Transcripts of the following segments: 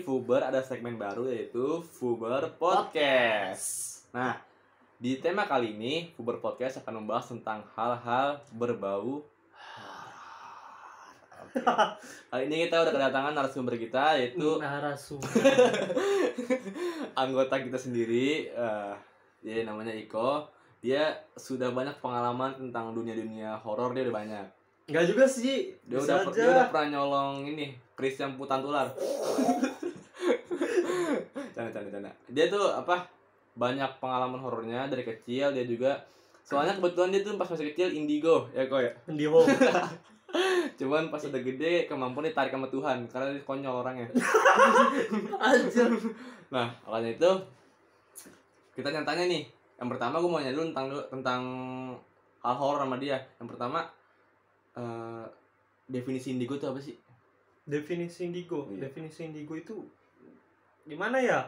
ini Fuber ada segmen baru yaitu Fuber Podcast. Nah, di tema kali ini Fuber Podcast akan membahas tentang hal-hal berbau okay. Kali ini kita udah kedatangan narasumber kita yaitu anggota kita sendiri, dia namanya Iko. Dia sudah banyak pengalaman tentang dunia horor, dia udah banyak. Enggak juga sih. Dia udah pernah nyolong ini Chris yang putan tular. Canda. Dia tuh banyak pengalaman horornya dari kecil. Dia juga soalnya kebetulan dia tuh pas masih kecil indigo ya kok ya. Indigo. Cuman pas udah gede kemampuan ditarik sama Tuhan karena dia konyol orangnya. Anjir. Nah, makanya itu kita nyantanya nih. Yang pertama gue mau nanya dulu tentang hal horor sama dia. Yang pertama, definisi indigo itu apa sih? Definisi indigo itu gimana ya?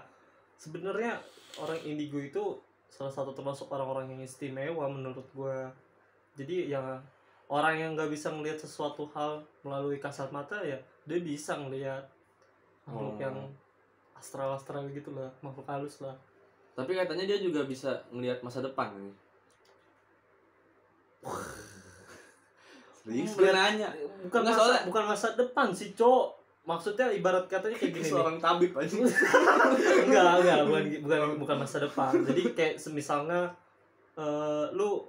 Sebenarnya orang indigo itu salah satu termasuk orang-orang yang istimewa menurut gua. Jadi yang orang yang nggak bisa ngelihat sesuatu hal melalui kasat mata ya dia bisa ngelihat makhluk yang astral gitu lah, makhluk halus lah. Tapi katanya dia juga bisa ngelihat masa depan nih. Serius gue nanya. Bukan masa depan sih, Cok. Maksudnya ibarat katanya kayak gini. Seorang tabib aja. Enggak, bukan masa depan. Jadi kayak semisalnya lu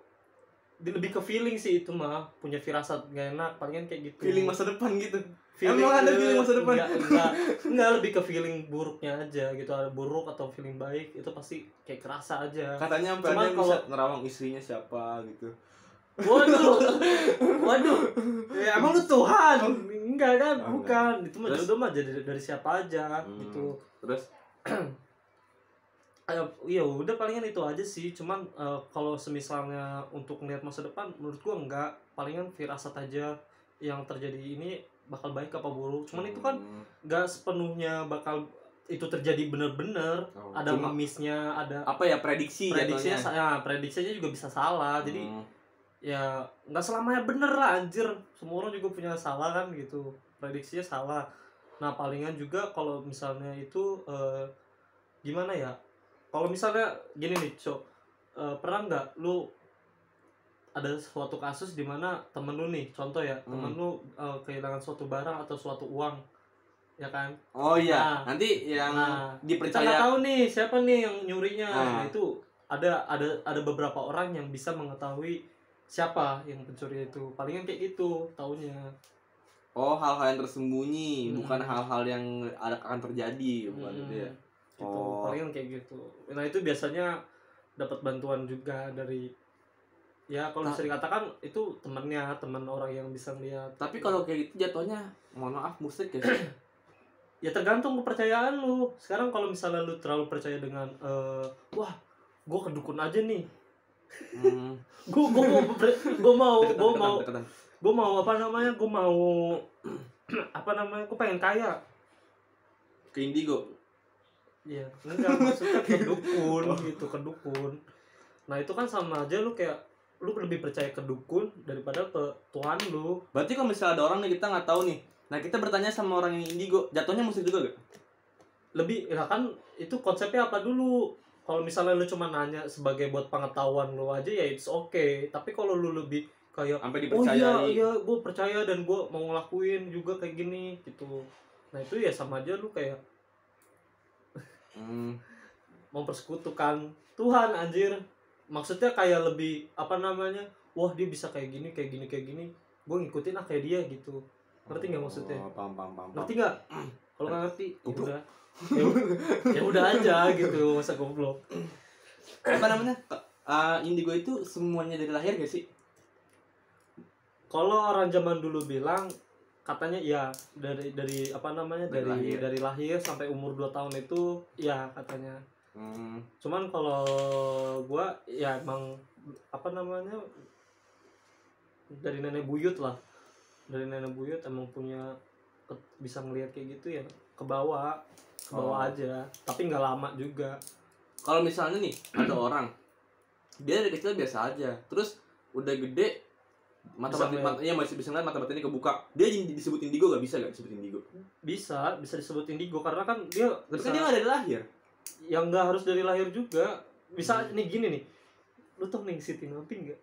lebih ke feeling sih itu mah, punya firasat gak enak, palingan kayak gitu. Feeling masa depan gitu. Emang ada feeling masa depan? Enggak, lebih ke feeling buruknya aja gitu. Ada buruk atau feeling baik itu pasti kayak kerasa aja. Katanya sampai dia bisa nerawang istrinya siapa gitu. Waduh. Ya, emang lu Tuhan? Enggak kan? Bukan. Itu mah jodoh mah dari siapa aja gitu. Terus ya udah palingan itu aja sih. Cuman kalau semisalnya untuk ngeliat masa depan menurut gua enggak, palingan firasat aja yang terjadi ini bakal baik apa buruk. Cuman itu kan enggak sepenuhnya bakal itu terjadi bener-bener. Ada miss-nya, ada prediksinya juga bisa salah. Jadi ya nggak selamanya bener lah anjir, semua orang juga punya salah kan gitu, prediksinya salah. Nah palingan juga kalau misalnya itu gimana ya, kalau misalnya gini nih Cok, pernah nggak lu ada suatu kasus di mana temen lu nih, contoh ya, temen lu kehilangan suatu barang atau suatu uang ya kan? Oh iya, nanti yang dipercaya kita nggak tahu nih siapa nih yang nyurinya. Nah itu ada beberapa orang yang bisa mengetahui siapa yang pencuri itu, palingan kayak gitu taunya. Oh, hal-hal yang tersembunyi, bukan hal-hal yang akan terjadi, bukan itu ya. Gitu, palingan kayak gitu. Nah itu biasanya dapat bantuan juga dari, ya kalau bisa dikatakan itu teman orang yang bisa lihat. Tapi kalau kayak gitu jatuhnya, mohon maaf, musyrik ya sih. Ya tergantung kepercayaan lu. Sekarang kalau misalnya lu terlalu percaya dengan wah gue kedukun aja nih, gue pengen kaya ke indigo. Iya, enggak, maksudnya kedukun gitu, kedukun. Nah itu kan sama aja, lu kayak lu lebih percaya ke dukun daripada ke Tuhan lu. Berarti kalau misalnya ada orang nih kita nggak tahu nih, nah kita bertanya sama orang yang indigo, jatuhnya musyrik juga gak? Lebih, ya kan itu konsepnya apa dulu. Kalau misalnya lu cuma nanya sebagai buat pengetahuan lu aja ya it's okay. Tapi kalau lu lebih kayak sampai dipercayai, oh iya gue percaya dan gue mau ngelakuin juga kayak gini gitu. Nah itu ya sama aja lu kayak mempersekutukan Tuhan anjir. Maksudnya kayak lebih wah dia bisa kayak gini gue ngikutin kayak dia gitu. Ngerti nggak maksudnya? Paham. Ngerti nggak? Kalau nggak ngerti ya udah aja gitu, masa goblok. Indigo itu semuanya dari lahir gak sih? Kalau orang zaman dulu bilang katanya ya dari lahir sampai umur 2 tahun itu ya katanya. Cuman kalau gua ya emang dari nenek buyut emang punya bisa ngelihat kayak gitu ya, ke bawah aja, tapi nggak lama juga. Kalau misalnya nih ada orang dia dari kecil biasa aja, terus udah gede Iya masih bisa ngeliat mata batinnya kebuka. Dia disebut indigo gak bisa disebut indigo? Bisa disebut indigo karena kan dia Tapi kan dia gak dari lahir. Yang nggak harus dari lahir juga. Bisa nih gini nih. Lu tau nih Siti Namping nggak?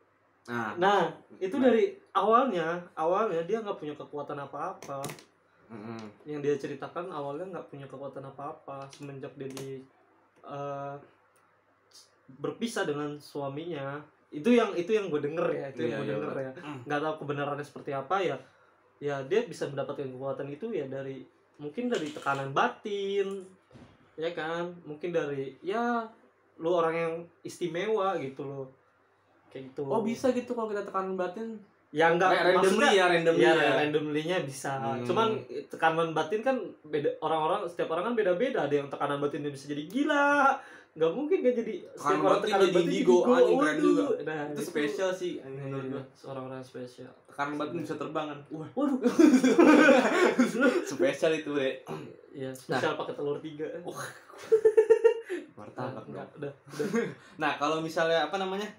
Nah itu dari awalnya dia nggak punya kekuatan apa-apa. Yang dia ceritakan awalnya nggak punya kekuatan apa-apa semenjak dia berpisah dengan suaminya. Itu yang gue denger ya, nggak tahu kebenarannya seperti apa ya. Ya dia bisa mendapatkan kekuatan itu ya dari mungkin dari tekanan batin, ya kan, mungkin dari ya lu orang yang istimewa gitu loh, kayak gitu. Oh bisa gitu kalau kita tekanan batin? Ya enggak randomly-nya bisa. Cuman tekanan batin kan beda, setiap orang kan beda-beda. Ada yang tekanan batinnya bisa jadi gila, nggak mungkin kan jadi tekanan batin jadi indigo, anjing keren juga. Nah, itu spesial sih menurut gua. Orang-orang spesial. Tekanan batin bisa terbang kan. Waduh. Spesial itu deh. Iya, spesial pakai telur 3. Martabak udah. Nah, kalau misalnya apa namanya?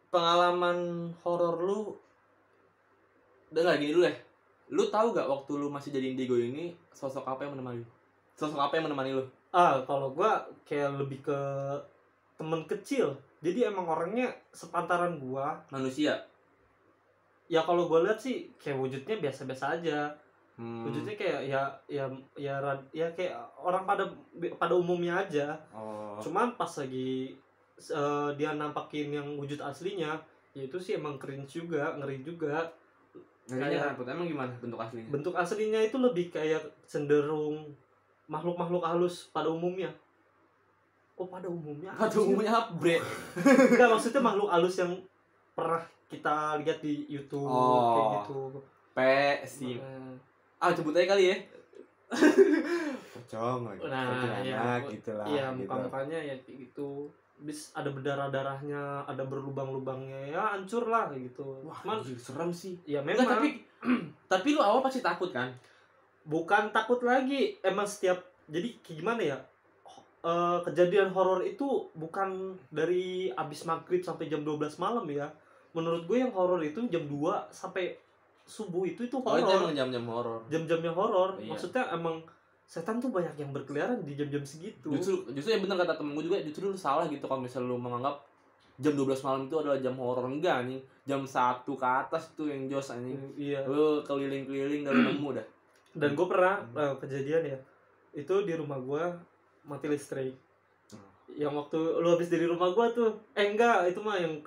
Pengalaman horor lu udah gak gini dulu ya. Lu tahu gak waktu lu masih jadi indigo ini sosok apa yang menemani lu? Kalau gua kayak lebih ke temen kecil. Jadi emang orangnya sepantaran gua. Manusia. Ya kalau gua lihat sih kayak wujudnya biasa-biasa aja. Wujudnya kayak ya kayak orang pada umumnya aja. Cuman pas lagi dia nampakin yang wujud aslinya, ya itu sih emang cringe juga, ngeri juga. Kayak emang gimana bentuk aslinya? Bentuk aslinya itu lebih kayak cenderung makhluk-makhluk halus pada umumnya. Pada umumnya apa, bre? Enggak, maksudnya makhluk halus yang pernah kita lihat di YouTube kayak gitu. Sebut aja kali ya. Pocong lagi. Gitulah. Iya, muka-mukanya ya kayak gitu. Bis ada berdarah-darahnya, ada berlubang-lubangnya, ya hancur lah kayak gitu. Wah, serem sih. Ya memang. Tapi lu awal pasti takut kan? Bukan takut lagi, emang setiap jadi gimana ya? Kejadian horor itu bukan dari abis maghrib sampai jam 12 malam ya. Menurut gue yang horor itu jam 2 sampai subuh itu horor. Itu emang jam-jam horor. Jam-jamnya horor. Iya. Maksudnya emang setan tuh banyak yang berkeliaran di jam-jam segitu. Justru yang benar kata temen gue juga, justru lu salah gitu kalau misalnya lu menganggap jam 12 malam itu adalah jam horor. Enggak nih, jam 1 ke atas tuh yang jos anjing. Iya. Lu keliling-keliling dari nemu dah. Dan gue pernah kejadian ya, itu di rumah gue mati listrik. Yang waktu lu habis dari rumah gue tuh, enggak, itu mah yang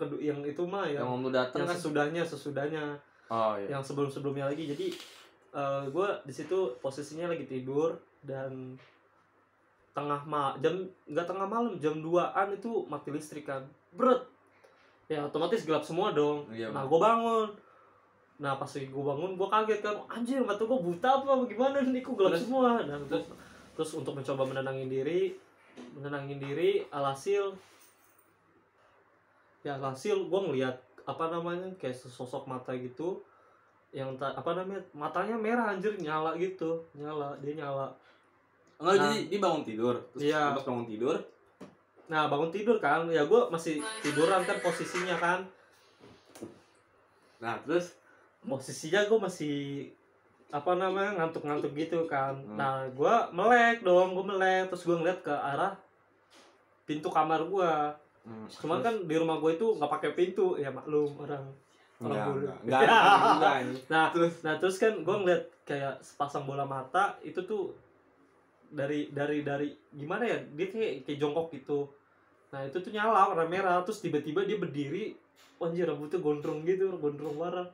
itu mah yang lu datang yang sesudahnya. Oh iya. Yang sebelumnya lagi. Jadi gue di situ posisinya lagi tidur dan tengah malam jam 2-an itu mati listrik kan. Bret. Ya otomatis gelap semua dong. Iya, nah, gue bangun. Nah, pas lagi gue bangun gue kaget kan. Anjir, mata gue buta apa gimana nih, kok gelap semua. Dan terus untuk mencoba menenangin diri, alhasil gue ngeliat kayak sesosok mata gitu yang matanya merah, anjir, nyala. Jadi dia bangun tidur, terus iya. Pas bangun tidur. Nah, bangun tidur kan, ya gue masih tiduran kan posisinya kan. Nah, terus posisinya gue masih ngantuk-ngantuk gitu kan. Nah, gue melek, terus gue ngeliat ke arah pintu kamar gue. Cuman kan di rumah gue itu nggak pakai pintu, ya maklum orang bulu. Nah, terus kan gue ngeliat kayak sepasang bola mata itu tuh dari gimana ya, dia kayak jongkok gitu. Nah, itu tuh nyala warna merah, terus tiba-tiba dia berdiri. Anjir, rambutnya gondrong parah.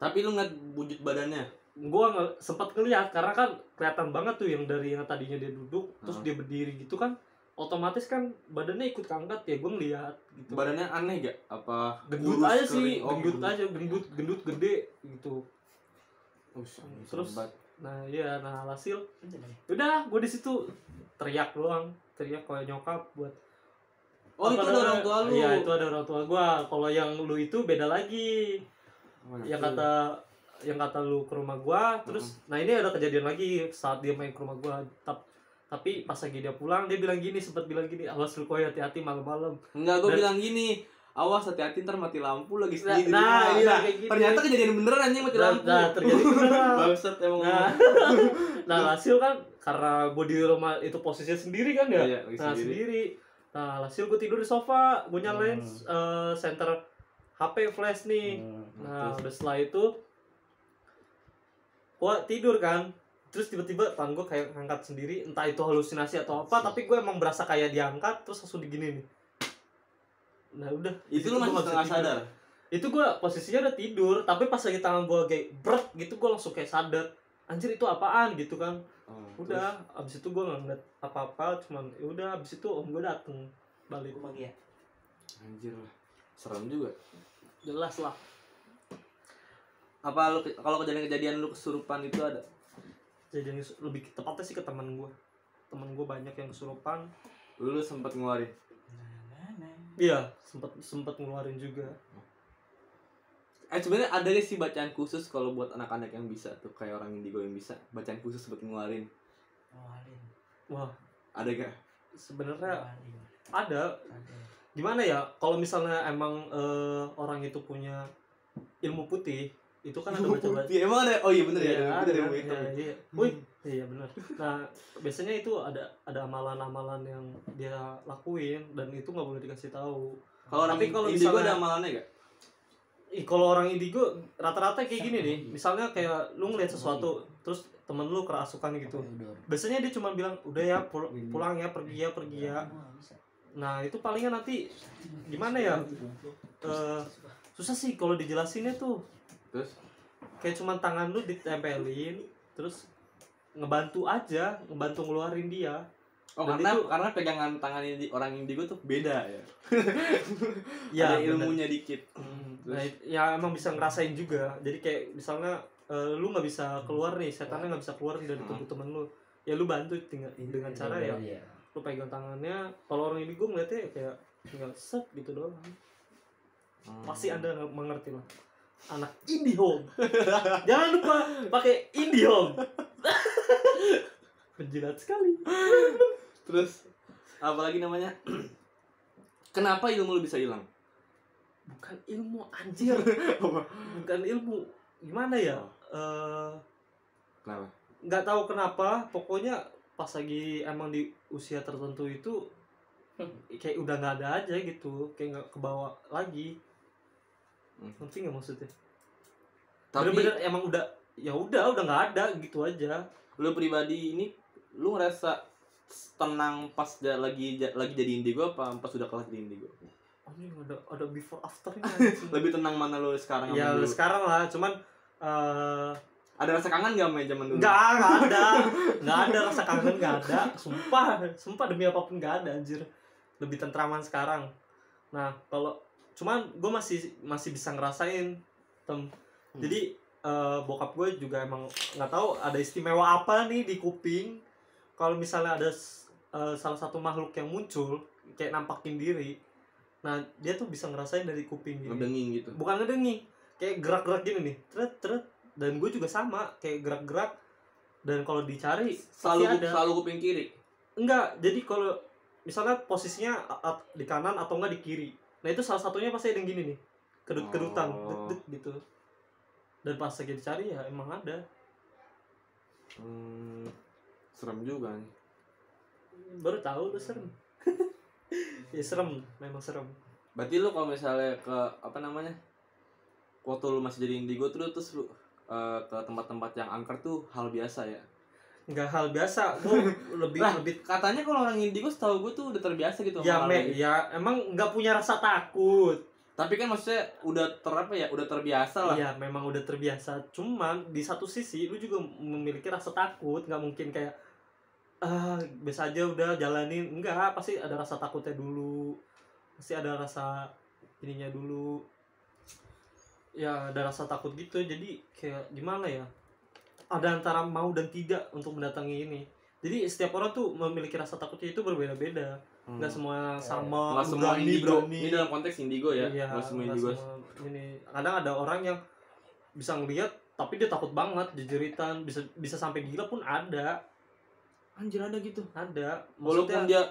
Tapi lu ngeliat wujud badannya? Gue sempat ngeliat, karena kan kelihatan banget tuh yang dari yang tadinya dia duduk terus dia berdiri gitu kan, otomatis kan badannya ikut keangkat ya. Gue ngeliat gitu. Badannya aneh gak? Apa gendut aja sih, gendut gede gitu. Terus hasil udah gue di situ teriak kayak nyokap buat. Itu ada orang tua lu? Iya, itu ada orang tua gue. Kalau yang lu itu beda lagi. Yang kata lu ke rumah gue, terus nah ini ada kejadian lagi saat dia main ke rumah gue. Tapi pas lagi dia pulang, dia sempat bilang gini, awas lu koi, hati-hati malam-malam. Enggak, gue bilang gini, awas hati-hati ntar mati lampu lagi Nah, sendiri. iya, kayak gitu. Ternyata kejadian beneran anjing mati lampu. Nah, terjadi beneran. Bangsat emang. Nah, hasil kan karena gue di rumah itu posisinya sendiri kan ya. Iya, lagi Nah, sendiri. sendiri. Nah, hasil gue tidur di sofa, gue nyalain center HP flash nih. Nah, udah setelah itu gue tidur kan. Terus tiba-tiba tangan gue kayak ngangkat sendiri, entah itu halusinasi atau apa, tapi gue emang berasa kayak diangkat terus langsung digini nih. Nah, udah. Itu lu masih gua nggak bisa setengah tidur. sadar. Itu gue posisinya udah tidur, tapi pas lagi tangan gue kayak berat gitu, gue langsung kayak sadar, anjir itu apaan gitu kan. Udah, abis itu gue nggak ngeliat apa-apa, cuman ya udah abis itu om gue dateng balik lagi ya. Anjir lah. Serem juga. Jelas lah. Apa lu kalau kejadian-kejadian lu kesurupan itu ada? Jadi yang lebih tepatnya sih ke teman gue banyak yang kesurupan. Lu sempat ngeluarin? Iya, sempet ngeluarin juga. Sebenarnya ada gak sih bacaan khusus kalau buat anak-anak yang bisa tuh kayak orang indigo yang bisa bacaan khusus buat ngeluarin? Wah, Ada gak? sebenarnya ada. Gimana ya? Kalau misalnya emang orang itu punya ilmu putih, itu kan ada baca-baca. Emang ada? Oh iya bener ya, Iya, ada ada. ilmu hitam. Iya. Wih, iya benar. Nah, biasanya itu ada amalan-amalan yang dia lakuin dan itu nggak boleh dikasih tahu. Kalau orang Tapi kalau indigo misalnya- ada amalannya gak? Kalau orang indigo rata-rata kayak gini nih. Misalnya kayak lu ngeliat sesuatu terus temen lu kerasukan gitu. Biasanya dia cuma bilang, "Udah ya, pulang ya, pergi ya." Nah, itu palingan nanti gimana ya? Susah sih kalau dijelasinnya tuh. Terus? Kayak cuma tangan lu ditempelin terus ngebantu ngeluarin dia. Oh Dan karena pegangan tangan orang indigo tuh beda ya. Ya, ada ilmunya dikit. Nah, ya emang bisa ngerasain juga. Jadi kayak misalnya lu nggak bisa keluar nih, setannya nggak bisa keluar dari tubuh temen lu. Ya lu bantu dengan cara ya lu pegang tangannya. Kalau orang ini gue ngeliatnya kayak tinggal set gitu doang. Pasti Anda mengerti lah. Anak IndiHome. Jangan lupa pakai IndiHome. Menjilat sekali. Terus apalagi namanya? Kenapa ilmu lu bisa hilang? Bukan ilmu anjir. Bukan ilmu. Gimana ya? Kenapa? Nggak tahu kenapa. Pokoknya pas lagi emang di usia tertentu itu kayak udah nggak ada aja gitu. Kayak nggak kebawa lagi. Ngerti nggak maksudnya? Tapi Bener-bener emang udah nggak ada gitu aja. lu pribadi ini lu ngerasa tenang pas lagi jadi indigo apa pas sudah kelas di indigo? Anjing ada before afternya. Lebih tenang mana lu sekarang sama Ya dulu? sekarang lah, cuman Ada rasa kangen gak main zaman dulu? nggak ada rasa kangen, nggak ada. Sumpah demi apapun nggak ada anjir. Lebih tentraman sekarang. Nah kalau cuman gue masih bisa ngerasain Jadi bokap gue juga emang nggak tahu ada istimewa apa nih di kuping. Kalau misalnya ada salah satu makhluk yang muncul kayak nampakin diri, nah dia tuh bisa ngerasain dari kuping gini. Ngedenging gitu. Bukan ngedenging, kayak gerak-gerak gini nih, tret. Dan gue juga sama, kayak gerak-gerak. Dan kalau dicari Selalu kuping kiri. Enggak, jadi kalau misalnya posisinya di kanan atau enggak di kiri, nah itu salah satunya pasti ada yang gini nih, kedut-kedutan, deg-deg gitu. Dan pas lagi dicari ya emang ada. Serem juga nih. Baru tahu tuh serem. Ya serem, memang serem. Berarti lu kalau misalnya ke apa namanya, waktu lu masih jadi indigo terus lu ke tempat-tempat yang angker tuh hal biasa ya? Nggak hal biasa, gue lebih Katanya kalau orang indigo setahu gue tuh udah terbiasa gitu. ya emang nggak punya rasa takut. Tapi kan maksudnya udah terbiasa lah. Iya, memang udah terbiasa. Cuman di satu sisi lu juga memiliki rasa takut, nggak mungkin kayak biasa aja udah jalanin. Enggak, pasti ada rasa takutnya dulu. Pasti ada rasa ininya dulu. Ya, ada rasa takut gitu. Jadi kayak gimana ya? Ada antara mau dan tidak untuk mendatangi ini. Jadi setiap orang tuh memiliki rasa takutnya itu berbeda-beda. Nggak semua sama. Nggak semua indigo. berani. Ini dalam konteks indigo ya. Iya, Nggak semua nggak indigo. ini. Kadang ada orang yang bisa ngelihat tapi dia takut banget, jejeritan, bisa sampai gila pun ada. Anjir ada gitu. Ada. Walaupun dia,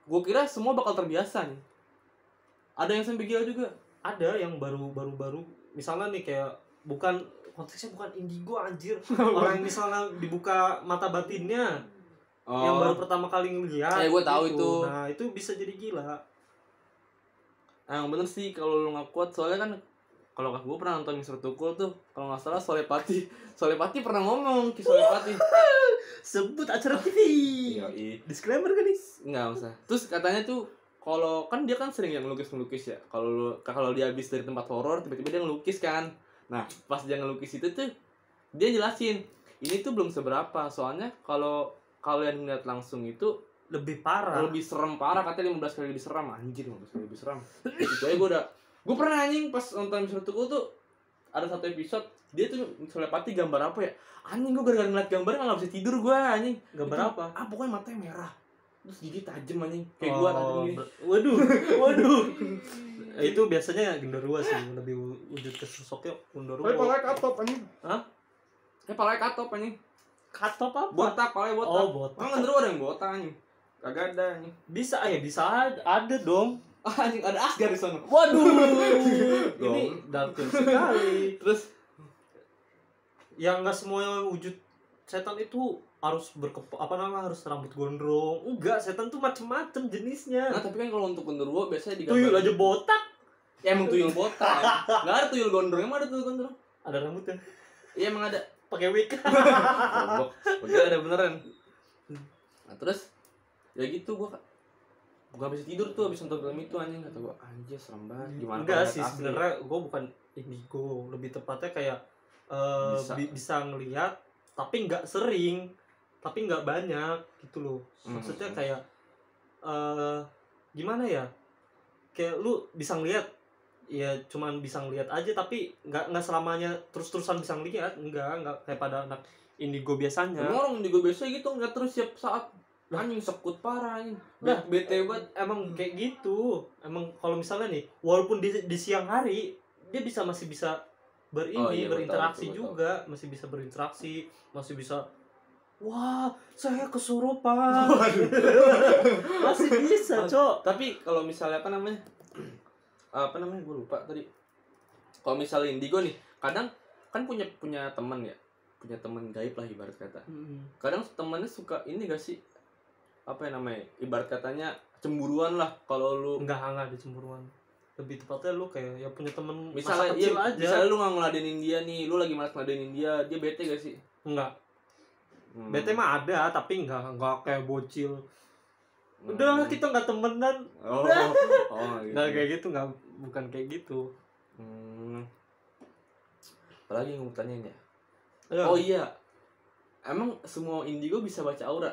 gue kira semua bakal terbiasa nih. Ada yang sampai gila juga. Ada yang baru misalnya nih kayak bukan konteksnya bukan indigo anjir. Orang yang misalnya dibuka mata batinnya yang baru pertama kali ngeliat. Gue tahu gitu. itu. Nah, itu bisa jadi gila. Yang bener sih kalau lu nggak kuat, soalnya kan kalau gue pernah nonton Mr. Tukul tuh, kalau nggak salah Solepati pernah ngomong ke Solepati. Sebut acara TV. Iya. Disclaimer kan nih? Nggak usah. Terus katanya tuh kalau kan dia kan sering yang ngelukis ya. Kalau dia habis dari tempat horor tiba-tiba dia ngelukis kan. Nah, pas dia ngelukis itu tuh dia jelasin, ini tuh belum seberapa. Soalnya kalau kalian ngeliat langsung itu lebih parah. Lebih serem parah, katanya 15 kali lebih seram. Anjir, 15 kali lebih seram. Itu aja gue pernah anjing pas nonton Mr. Tukul tuh ada satu episode dia tuh Solepati gambar apa ya? Anjing gue gara-gara ngeliat gambarnya nggak bisa tidur gue anjing. Gambar apa? Pokoknya matanya merah. Terus gigi tajam anjing. Kayak gue tadi gini. Waduh. Itu biasanya genderuwo sih, lebih wujud ke sosoknya genderuwo. Palanya katop anjing. Hah? Palanya katop anjing. Katop apa? Botak, palanya botak. Oh, botak. Emang genderuwo ada yang botak anjing? Kagak ada anjing. Bisa ada dong. Anjing ada Asgar di sana. Waduh. Ini dark sekali. Terus yang nggak semua wujud setan itu harus harus rambut gondrong. Enggak, setan tuh macem-macem jenisnya. Nah, tapi kan kalau untuk genderuwo biasanya digambar tuyul aja botak. Ya emang tuyul botak. Enggak ada tuyul gondrong. Emang ada tuyul gondrong? Ada rambutnya. Iya emang ada. Pakai wig. Goblok. Udah ada beneran. Nah, terus ya gitu gua bisa tidur tuh habis nonton film itu anjing, kata gua anjir serem banget. Gimana? Enggak sih sebenarnya gua bukan indigo, lebih tepatnya kayak bisa ngelihat tapi nggak sering, tapi nggak banyak gitu loh. Maksudnya kayak gimana ya? Kayak lu bisa ngelihat ya cuman bisa ngelihat aja tapi nggak selamanya terus-terusan bisa ngelihat, enggak kayak pada anak indigo biasanya. Orang indigo biasa gitu nggak terus siap saat anjing sekut parah anjing. Bete banget. Emang kayak gitu. Emang kalau misalnya nih walaupun di siang hari dia masih bisa berinteraksi betul. Juga masih bisa berinteraksi, masih bisa wah saya kesurupan. Masih bisa cok. Tapi kalau misalnya apa namanya gue lupa tadi. Kalau misalnya indigo nih kadang kan punya teman ya, punya teman gaib lah ibarat kata. Kadang temannya suka ini gak sih, apa yang namanya, ibarat katanya cemburuan lah kalau lu. Enggak ada cemburuan, lebih tepatnya lu kayak ya punya temen misalnya masa kecil aja. Misalnya lu nggak ngeladenin dia nih, lu lagi malas ngeladenin dia bete gak sih? Enggak. Bete mah ada tapi enggak kayak bocil. Udah kita nggak temenan. Gitu. Nggak kayak gitu, bukan kayak gitu. Apalagi yang mau tanyain ya? Ayo. Oh iya, emang semua indigo bisa baca aura?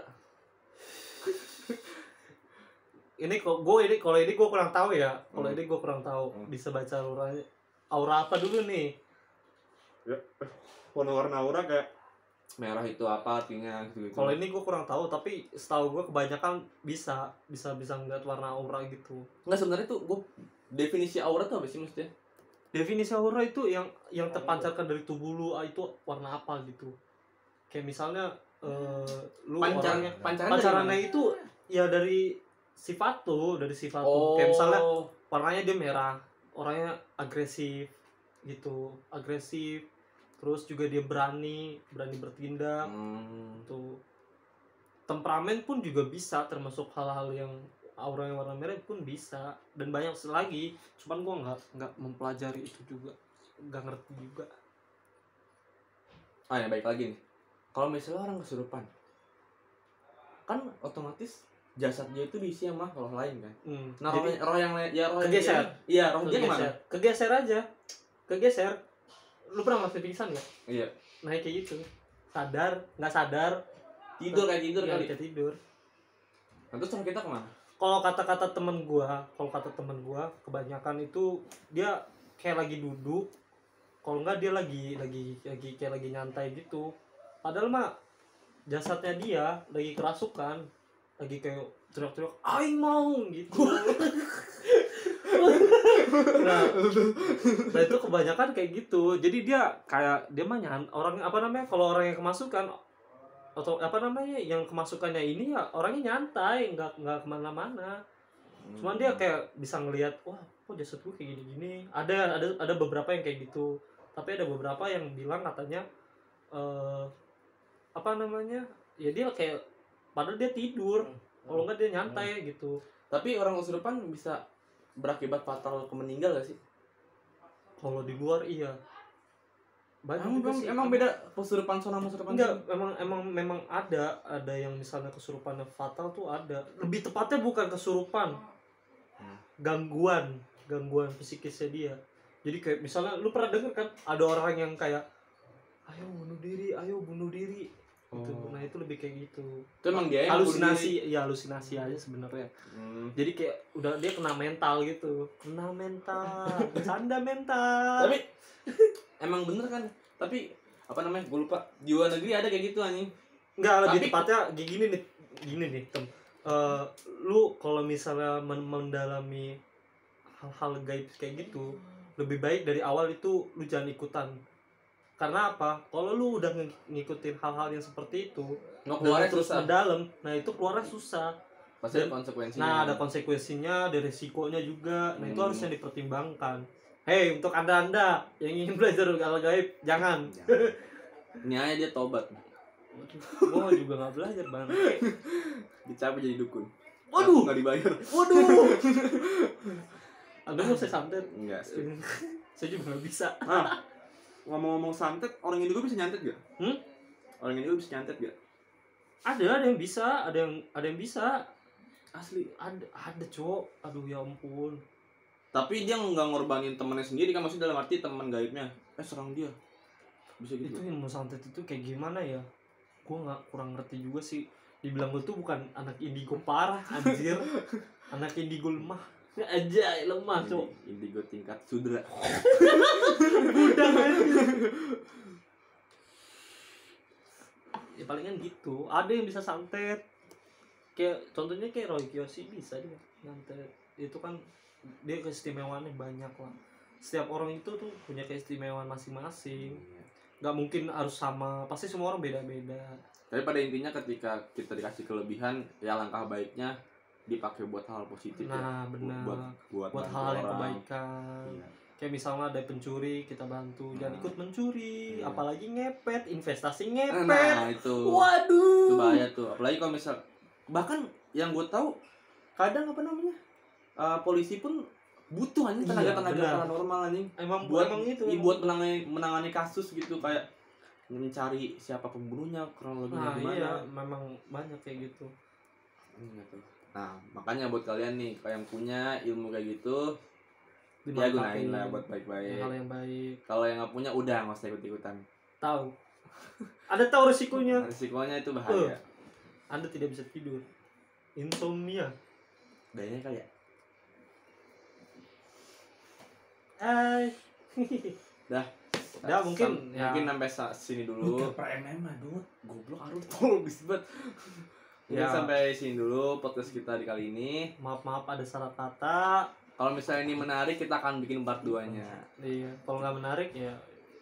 Kalau ini gue kurang tahu ya. Kalau ini gue kurang tahu. Bisa baca auranya. Aura apa dulu nih? Ya, warna aura kayak merah itu apa artinya gitu. Kalau ini gue kurang tahu, tapi setahu gue kebanyakan bisa ngeliat warna aura gitu. Nggak, sebenarnya tuh gue definisi aura tuh apa sih maksudnya? Definisi aura itu yang terpancarkan dari tubuh lu itu warna apa gitu. Kayak misalnya lu pancarannya itu ya dari sifat tuh, kayak misalnya warnanya dia merah, orangnya agresif gitu, terus juga dia berani bertindak tuh. Temperamen pun juga bisa termasuk hal-hal yang aura yang warna merah pun bisa, dan banyak lagi, cuman gua nggak mempelajari itu juga, nggak ngerti juga. Ya baik lagi nih, kalau misalnya orang kesurupan kan otomatis jasadnya itu diisi sama roh lain kan. Nah roh yang kegeser. Iya, roh dia kemana? Kegeser aja. Lu pernah mati pingsan nggak? Iya. Nah kayak gitu, sadar nggak sadar, tidur kali. Kayak tidur. Nah, terus roh kita kemana? Kalau kata temen gua kebanyakan itu dia kayak lagi duduk, kalau enggak dia lagi kayak lagi nyantai gitu, padahal mah jasadnya dia lagi kerasukan, lagi kayak teriak-teriak aing mau gitu. nah itu kebanyakan kayak gitu. Jadi dia mah orang apa namanya, kalau orang yang kemasukan atau apa namanya yang kemasukannya ini ya orangnya nyantai, nggak kemana-mana. Cuman dia kayak bisa ngelihat, wah apa kok jasad gue kayak gini-gini. Ada beberapa yang kayak gitu, tapi ada beberapa yang bilang katanya apa namanya, ya dia kayak padahal dia tidur, kalau enggak dia nyantai gitu. Tapi orang kesurupan bisa berakibat fatal ke meninggal gak sih? Kalau di luar iya. Banyak juga sih. Emang beda kesurupan sama kesurupan? Enggak, memang ada yang misalnya kesurupan yang fatal tuh ada. Lebih tepatnya bukan kesurupan. Gangguan psikisnya dia. Jadi kayak misalnya lu pernah denger kan ada orang yang kayak ayo bunuh diri. Gitu. Nah, itu lebih kayak gitu. Itu emang dia halusinasi, ya halusinasi aja sebenarnya. Jadi kayak udah dia kena mental gitu. Bercanda mental. Tapi emang bener kan? Tapi apa namanya? Gue lupa. Di luar negeri ada kayak gitu anjing. Enggak, lebih tepatnya kayak gini nih, Tem. Lu kalau misalnya mendalami hal-hal gaib kayak gitu, lebih baik dari awal itu lu jangan ikutan. Karena apa? Kalau lu udah ngikutin hal-hal yang seperti itu, keluarnya terus susah. mendalam, nah itu keluarnya susah. Pasti ada konsekuensinya. Nah, ada konsekuensinya, ada resikonya juga. Nah, itu harusnya dipertimbangkan. Hei, untuk anda yang ingin belajar hal gaib, jangan. Ini aja dia tobat. Gua juga nggak belajar bang. Dicabut jadi dukun. Waduh, nggak dibayar. Waduh. Anda mau saya santet? Enggak. Saya juga nggak bisa. Ngomong-ngomong santet, orang Indigo bisa nyantet gak? Orang Indigo bisa nyantet gak? Ada yang bisa, ada yang bisa. Asli. Ada cowok. Aduh ya ampun. Tapi dia nggak ngorbanin temannya sendiri kan, maksudnya dalam arti teman gaibnya. Serang dia. Bisa gitu. Itu ilmu santet itu kayak gimana ya? Gue kurang ngerti juga sih. Dibilang gue tuh bukan anak indigo parah anjir. Anak indigo lemah aja, lemah cok. Indigo tingkat sudra. Udah anjir. Ya palingan gitu. Ada yang bisa santet. Kayak contohnya kayak Roy Kiyoshi bisa dia santet. Itu kan dia keistimewaannya banyak lah. Setiap orang itu tuh punya keistimewaan masing-masing. Gak mungkin harus sama, pasti semua orang beda-beda. Tapi pada intinya ketika kita dikasih kelebihan, ya langkah baiknya dipakai buat hal positif. Nah, ya. Benar. Buat hal yang kebaikan. Iya. Kayak misalnya ada pencuri, kita bantu. Jangan ikut mencuri, apalagi ngepet, investasi ngepet. Nah, itu. Waduh. Itu bahaya tuh. Apalagi kalau misal, bahkan yang gue tahu kadang apa namanya? Polisi pun butuh anjing tenaga paranormal anjing. Emang itu. Buat menangani kasus gitu, kayak mencari siapa pembunuhnya, kronologinya gimana. Iya, memang banyak kayak gitu. Nah, makanya buat kalian nih, kayak yang punya ilmu kayak gitu, ya gunain lah buat baik-baik. Hal yang baik. Kalau yang nggak punya, udah nggak usah ikut-ikutan. Tahu. Anda tahu resikonya. Resikonya itu bahaya. Anda tidak bisa tidur. Insomnia. Dayanya kali ya. Dah mungkin sampai sini dulu. Per MM aduh, goblok Arul tolong disebut. Mungkin sampai sini dulu podcast kita di kali ini. Maaf ada salah kata. Kalau misalnya ini menarik, kita akan bikin part 2-nya. Iya, kalau nggak menarik ya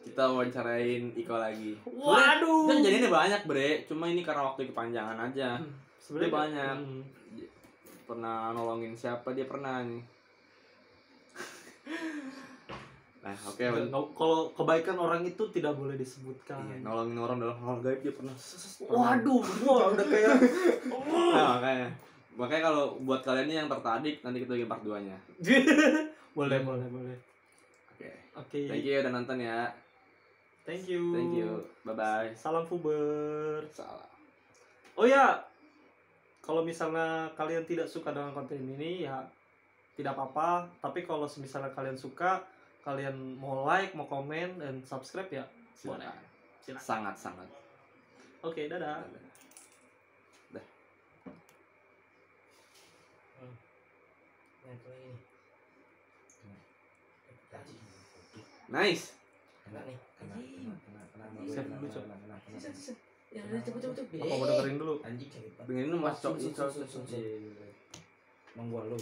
kita wawancarain Iko lagi. Waduh. Kan jadinya banyak, Bre. Cuma ini karena waktu kepanjangan aja. Sebenarnya banyak. Pernah nolongin siapa dia pernah nih. Nah, oke. Kalau kebaikan orang itu tidak boleh disebutkan. Iya, nolongin orang dalam hal gaib dia pernah. Waduh, udah kayak. Nah, makanya kalau buat kalian nih yang tertarik, nanti kita bikin part 2-nya. boleh. Oke. Thank you udah nonton ya. Thank you. Bye bye. Salam Fuber. Salam. Oh ya, kalau misalnya kalian tidak suka dengan konten ini ya tidak apa-apa. Tapi kalau misalnya kalian suka, kalian mau like, mau komen, dan subscribe ya boleh. Sangat. Oke, dadah. Nice. Enak nih. Siap dulu, Cok. Ya udah cepet. Apa mau dengerin dulu? Anjing sakit banget. Dengerin lu Mas Cok. Emang gua lu.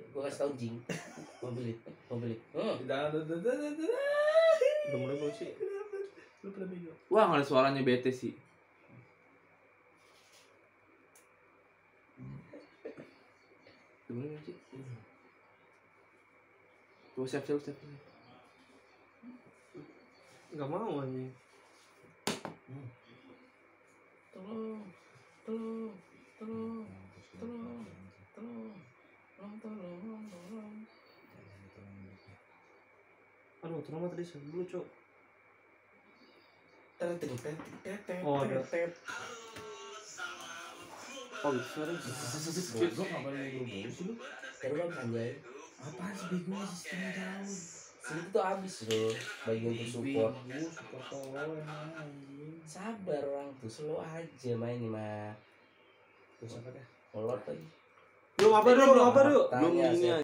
Gua kasih tau jing. Mau beli. Udah mulai belum sih? Lu pernah bego. Wah, nggak ada suaranya bete sih. Dengerin sih. Coba siap. Nggak mau anjing. Tolong. Aduh, terus tadi sebelum cok. Oh, ada. Oh, suara. Goblok ngapain lu buru-buru sih lu? Terbang anjay. Apaan sih bego sih setengah jam? Segitu tuh habis loh bagi untuk support. Support tolol emang anjing. Sabar orang tuh, slow aja main nih mah. Terus apa dah? Kolot lagi. Belum apa dulu. Belum ini.